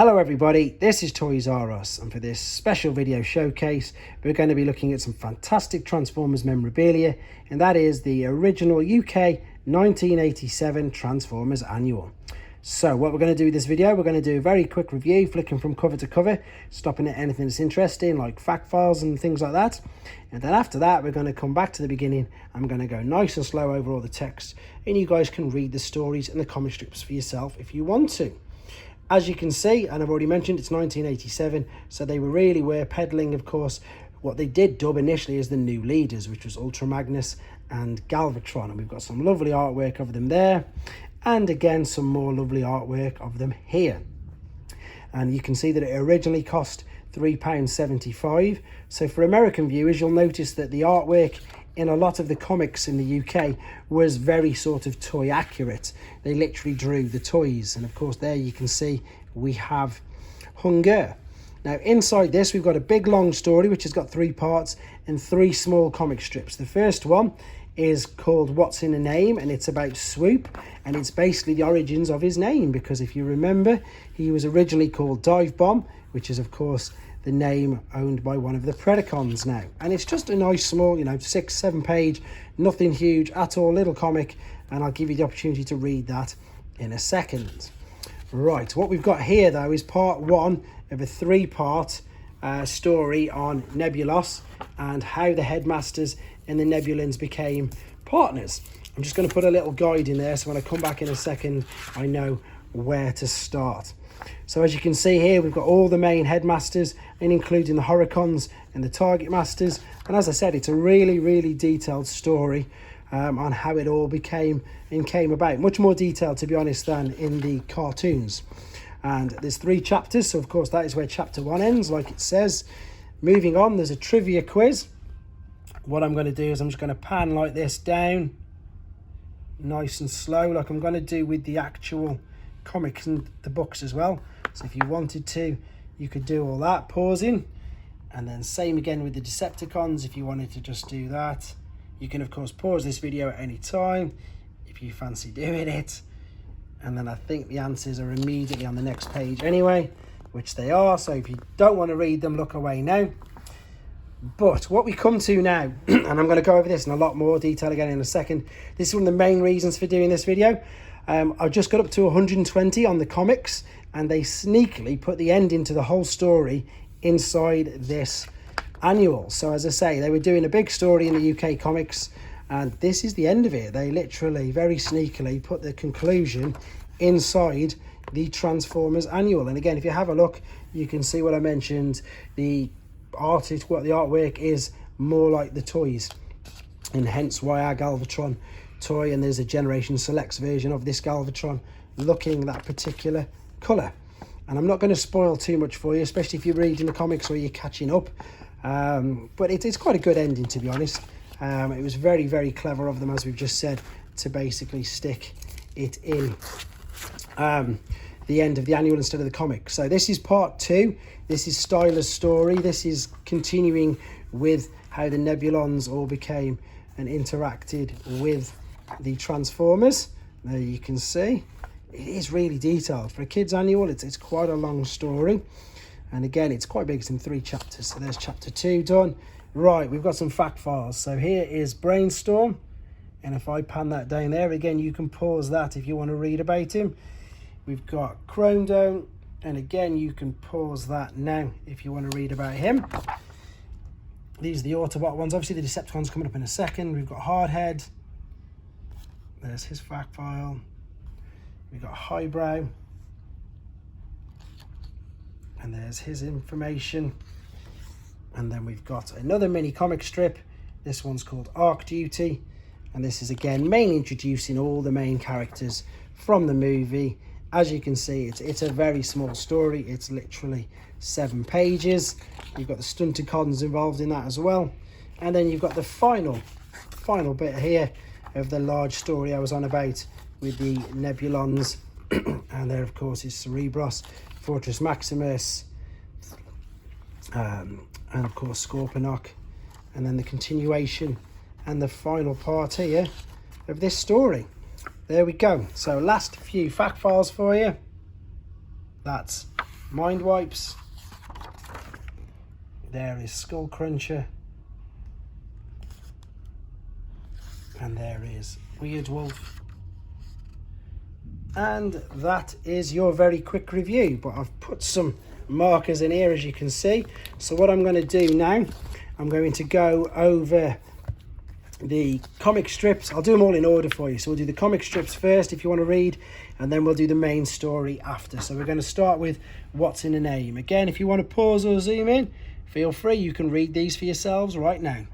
Hello everybody, this is Toys R Us, and for this special video showcase we're going to be looking at some fantastic Transformers memorabilia, and that is the original UK 1987 Transformers Annual. So what we're going to do with this video, we're going to do a very quick review, flicking from cover to cover, stopping at anything that's interesting like fact files and things like that, and then after that we're going to come back to the beginning. I'm going to go nice and slow over all the text, and you guys can read the stories and the comic strips for yourself if you want to. As you can see, and I've already mentioned, it's 1987, so they really were peddling, of course, what they did dub initially as the new leaders, which was Ultra Magnus and Galvatron, and we've got some lovely artwork of them there, and again some more lovely artwork of them here. And you can see that it originally cost £3.75, so for American viewers you'll notice that the artwork in a lot of the comics in the UK was very sort of toy accurate. They literally drew the toys, and of course there you can see we have Hunger. Now inside this we've got a big long story which has got 3 parts and 3 small comic strips. The first one is called What's in a Name, and it's about Swoop, and it's basically the origins of his name, because if you remember he was originally called Dive Bomb, which is of course the name owned by one of the Predacons now. And it's just a nice small, 6-7 page, nothing huge at all, little comic, and I'll give you the opportunity to read that in a second. Right, what we've got here though is part 1 of a 3-part story on Nebulos and how the headmasters and the Nebulans became partners. I'm just going to put a little guide in there so when I come back in a second I know where to start. So as you can see here, we've got all the main headmasters, and including the Horicons and the Target Masters. And as I said, it's a really detailed story on how it all came about. Much more detailed, to be honest, than in the cartoons. And there's 3 chapters, so of course that is where chapter 1 ends, like it says. Moving on, there's a trivia quiz. What I'm going to do is I'm just going to pan like this down, nice and slow, like I'm going to do with the actual comics and the books as well. So if you wanted to, you could do all that, pausing, and then same again with the Decepticons. If you wanted to just do that, you can of course pause this video at any time if you fancy doing it, and then I think the answers are immediately on the next page anyway, which they are, so if you don't want to read them, look away now. But what we come to now, and I'm going to go over this in a lot more detail again in a second, this is one of the main reasons for doing this video. I've just got up to 120 on the comics, and they sneakily put the ending to the whole story inside this annual. So as I say, they were doing a big story in the UK comics, and this is the end of it. They literally, very sneakily, put the conclusion inside the Transformers Annual. And again, if you have a look, you can see what I mentioned. The artist, what the artwork is more like the toys, and hence why our Galvatron toy, and there's a Generation Selects version of this Galvatron looking that particular colour. And I'm not going to spoil too much for you, especially if you're reading the comics or you're catching up, but it's quite a good ending, to be honest. It was very clever of them, as we've just said, to basically stick it in the end of the annual instead of the comic. So this is part 2. This is Styler's story. This is continuing with how the Nebulons all became and interacted with the Transformers. There you can see it is really detailed for a kids annual. It's quite a long story, and again it's quite big. It's in 3 chapters, so there's chapter 2 done. Right, we've got some fact files. So here is Brainstorm, and if I pan that down there again, you can pause that if you want to read about him. We've got Chrome Dome, and again you can pause that now if you want to read about him. These are the Autobot ones. Obviously the Decepticons coming up in a second. We've got Hardhead. There's his fact file. We've got Highbrow, and there's his information. And then we've got another mini comic strip. This one's called Arc Duty, and this is again mainly introducing all the main characters from the movie. As you can see, it's a very small story. It's literally 7 pages. You've got the Stunticons involved in that as well, and then you've got the final bit here of the large story I was on about with the Nebulons. And there of course is Cerebros, Fortress Maximus, and of course Scorponok, and then the continuation and the final part here of this story. There we go. So last few fact files for you. That's Mind Wipes. There is Skull Cruncher. And there is Weird Wolf. And that is your very quick review, but I've put some markers in here, as you can see. So what I'm going to do now, I'm going to go over the comic strips. I'll do them all in order for you. So we'll do the comic strips first if you want to read, and then we'll do the main story after. So we're going to start with What's in a Name. Again, if you want to pause or zoom in, feel free. You can read these for yourselves right now.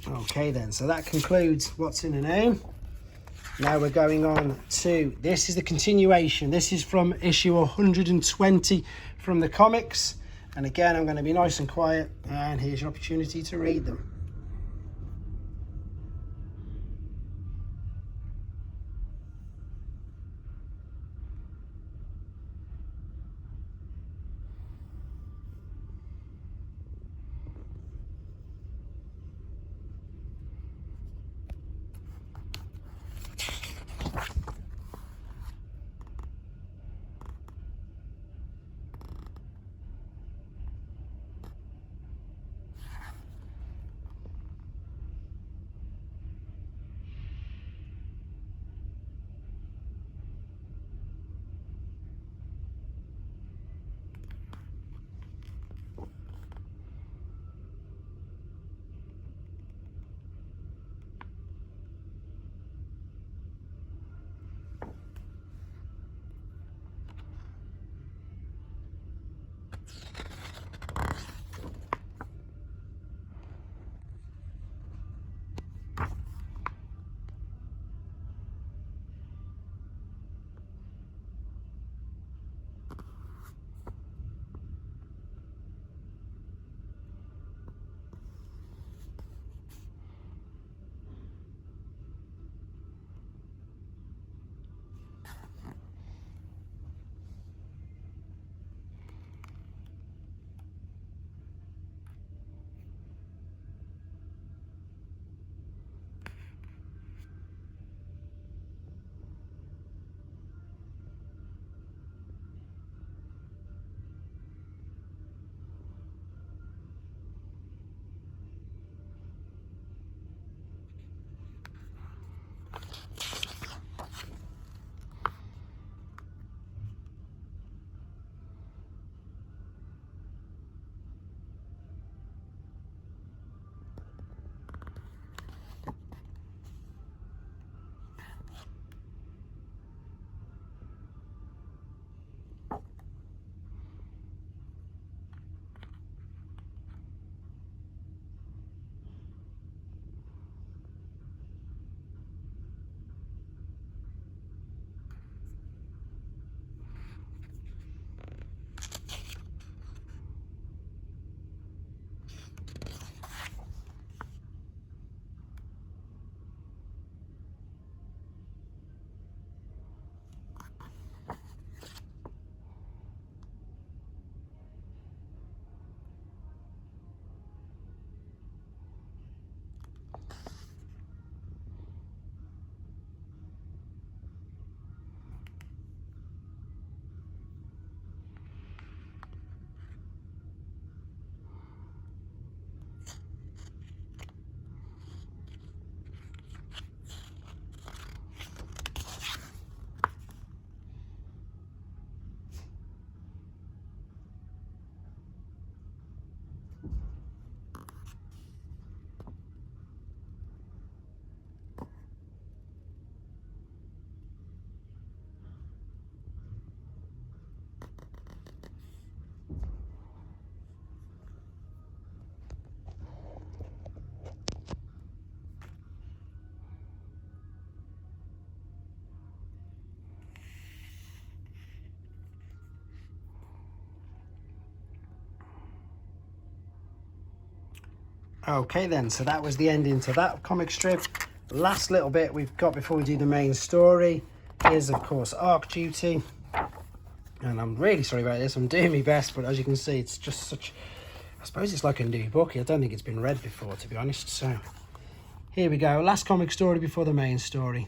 Okay then, so that concludes What's in a Name. Now we're going on to, this is the continuation. This is from issue 120 from the comics. And again, I'm going to be nice and quiet, and here's your opportunity to read them. Okay then, so that was the ending to that comic strip. Last little bit we've got before we do the main story is, of course, Arc Duty. And I'm really sorry about this, I'm doing my best, but as you can see, it's just such, I suppose it's like a new book. I don't think it's been read before, to be honest. So here we go, last comic story before the main story.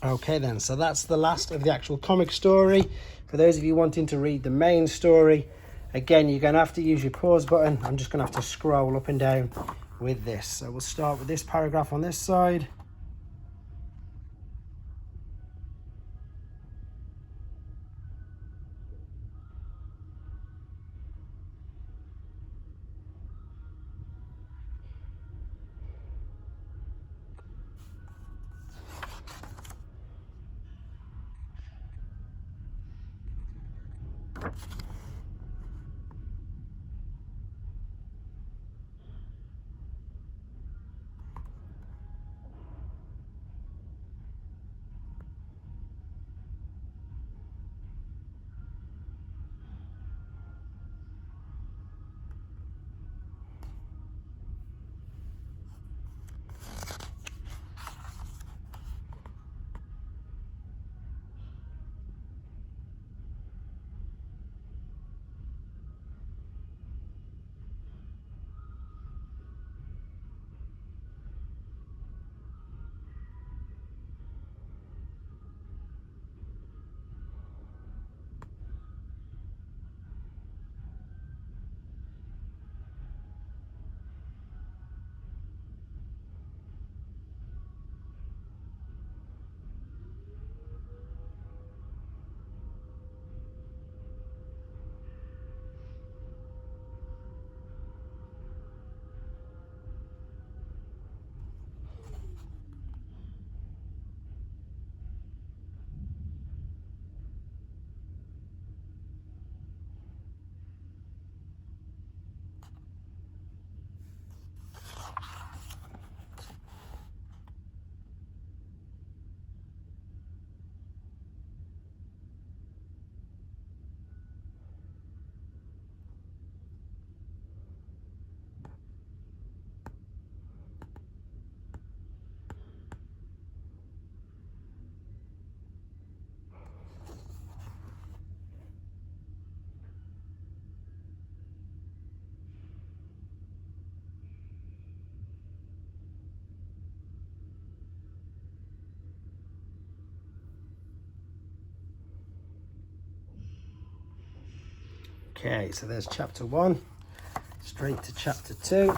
Okay then, so that's the last of the actual comic story. For those of you wanting to read the main story, again, you're going to have to use your pause button. I'm just going to have to scroll up and down with this. So we'll start with this paragraph on this side. Okay, so there's chapter 1, straight to chapter 2.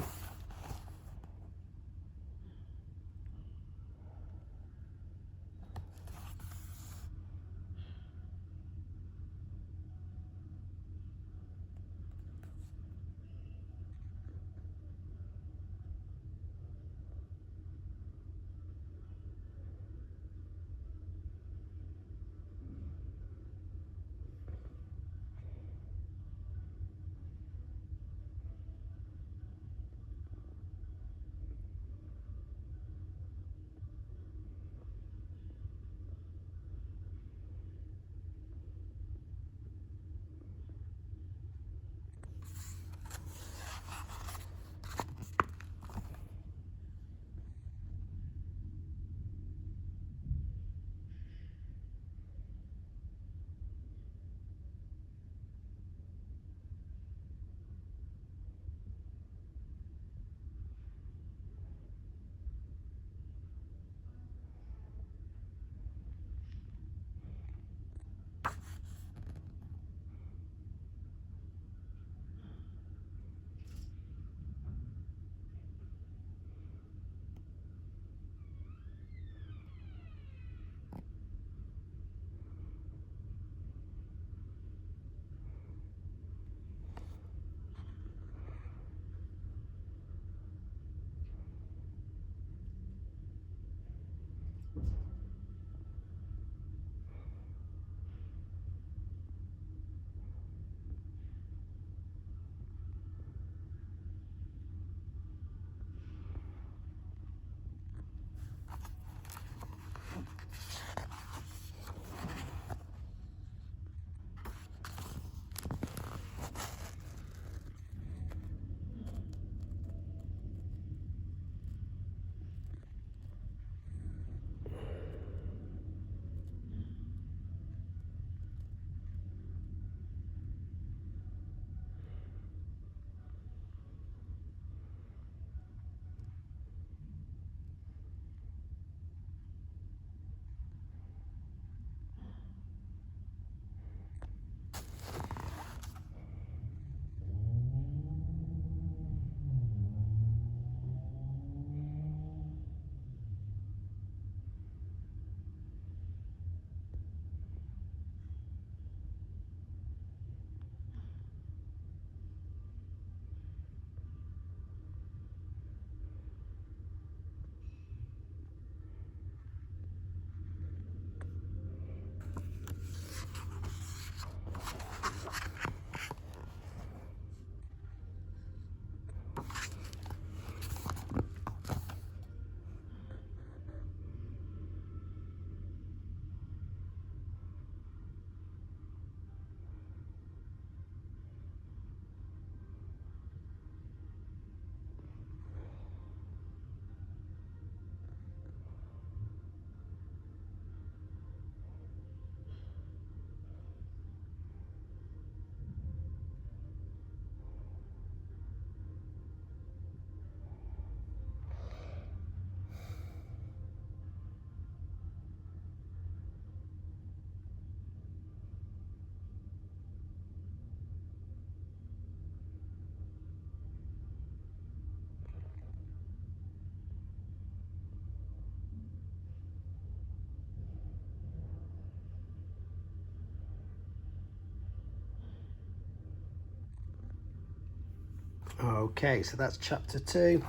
Okay, so that's chapter 2,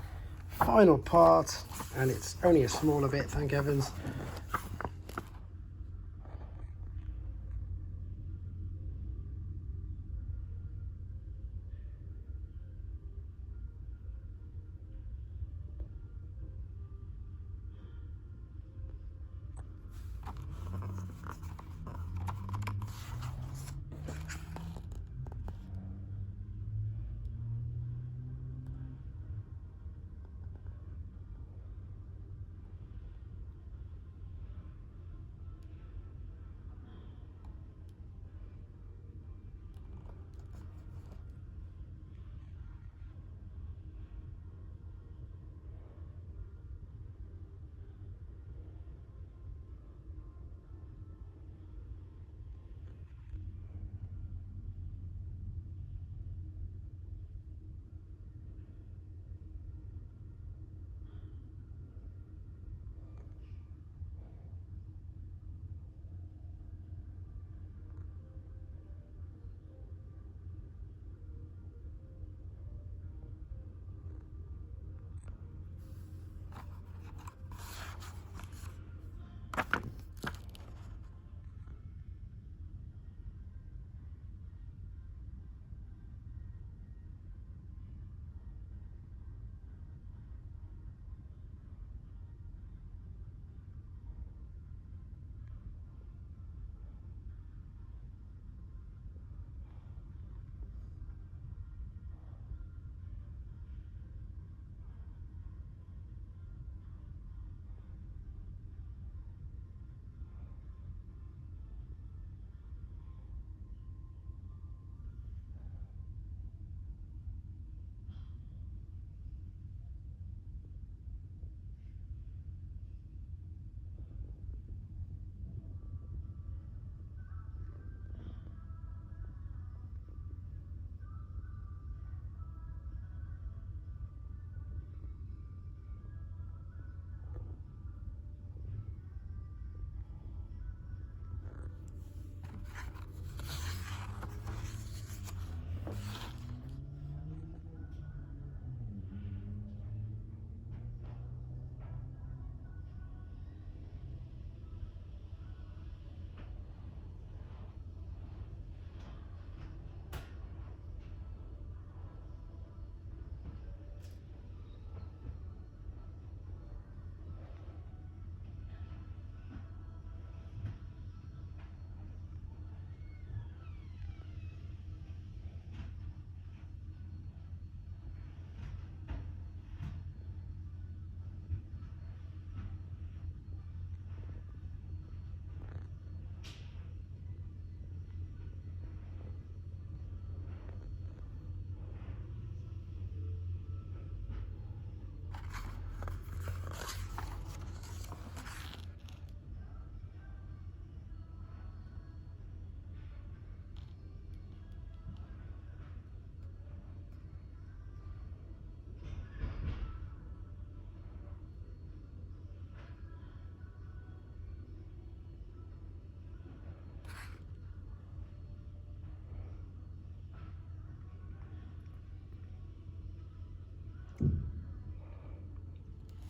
final part, and it's only a smaller bit, thank heavens.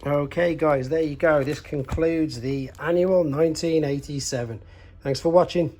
Okay guys, there you go. This concludes the annual 1987. Thanks for watching.